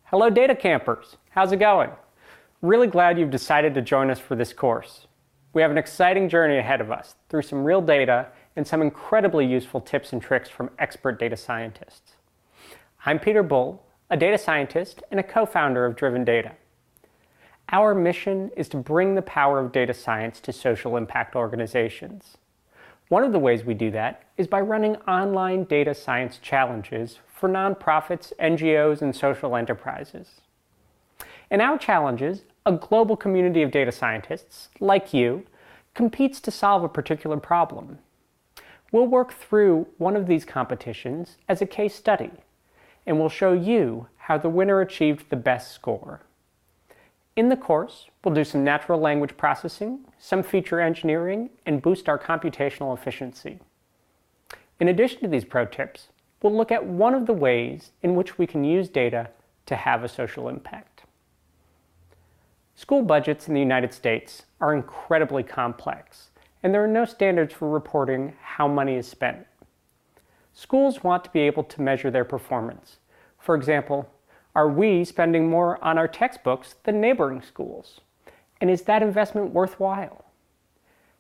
Hello data campers, how's it going? Really glad you've decided to join us for this course. We have an exciting journey ahead of us through some real data and some incredibly useful tips and tricks from expert data scientists. I'm Peter Bull, a data scientist and a co-founder of Driven Data. Our mission is to bring the power of data science to social impact organizations. One of the ways we do that is by running online data science challenges for nonprofits, NGOs, and social enterprises. In our challenges, a global community of data scientists, like you, competes to solve a particular problem. We'll work through one of these competitions as a case study, and we'll show you how the winner achieved the best score. In the course, we'll do some natural language processing, some feature engineering, and boost our computational efficiency. In addition to these pro tips, we'll look at one of the ways in which we can use data to have a social impact. School budgets in the United States are incredibly complex, and there are no standards for reporting how money is spent. Schools want to be able to measure their performance. For example, are we spending more on our textbooks than neighboring schools? And is that investment worthwhile?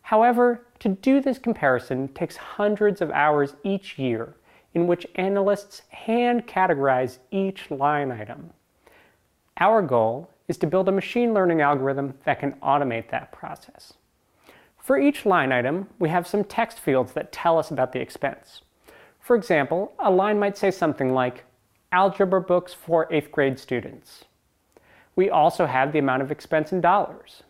However, to do this comparison takes hundreds of hours each year in which analysts hand categorize each line item. Our goal is to build a machine learning algorithm that can automate that process. For each line item, we have some text fields that tell us about the expense. For example, a line might say something like, algebra books for 8th grade students. We also have the amount of expense in dollars.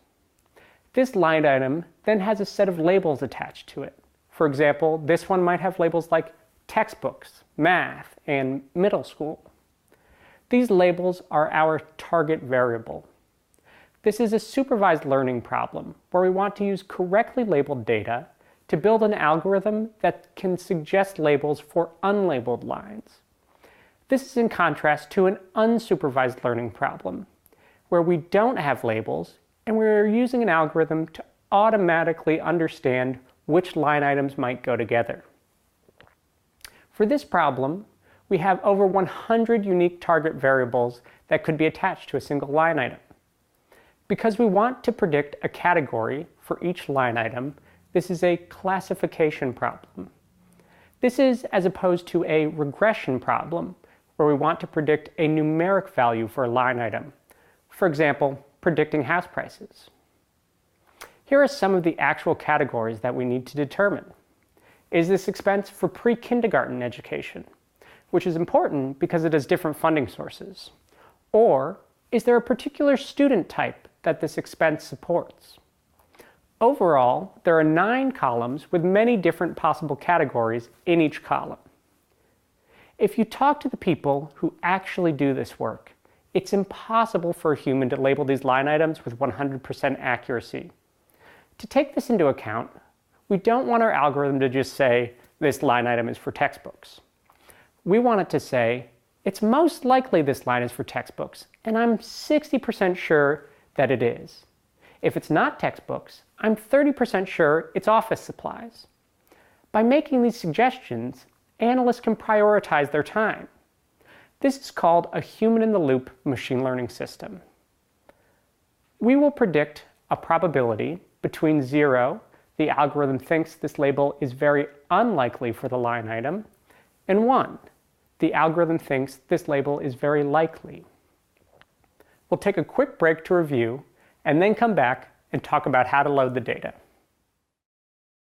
This line item then has a set of labels attached to it. For example, this one might have labels like textbooks, math, and middle school. These labels are our target variable. This is a supervised learning problem where we want to use correctly labeled data to build an algorithm that can suggest labels for unlabeled lines. This is in contrast to an unsupervised learning problem, where we don't have labels and we're using an algorithm to automatically understand which line items might go together. For this problem, we have over 100 unique target variables that could be attached to a single line item. Because we want to predict a category for each line item, this is a classification problem. This is as opposed to a regression problem, where we want to predict a numeric value for a line item. For example, predicting house prices. Here are some of the actual categories that we need to determine. Is this expense for pre-kindergarten education, which is important because it has different funding sources? Or is there a particular student type that this expense supports? Overall, there are 9 columns with many different possible categories in each column. If you talk to the people who actually do this work, it's impossible for a human to label these line items with 100% accuracy. To take this into account, we don't want our algorithm to just say, this line item is for textbooks. We want it to say, it's most likely this line is for textbooks, and I'm 60% sure that it is. If it's not textbooks, I'm 30% sure it's office supplies. By making these suggestions, analysts can prioritize their time. This is called a human-in-the-loop machine learning system. We will predict a probability between 0, the algorithm thinks this label is very unlikely for the line item, and 1, the algorithm thinks this label is very likely. We'll take a quick break to review, and then come back and talk about how to load the data.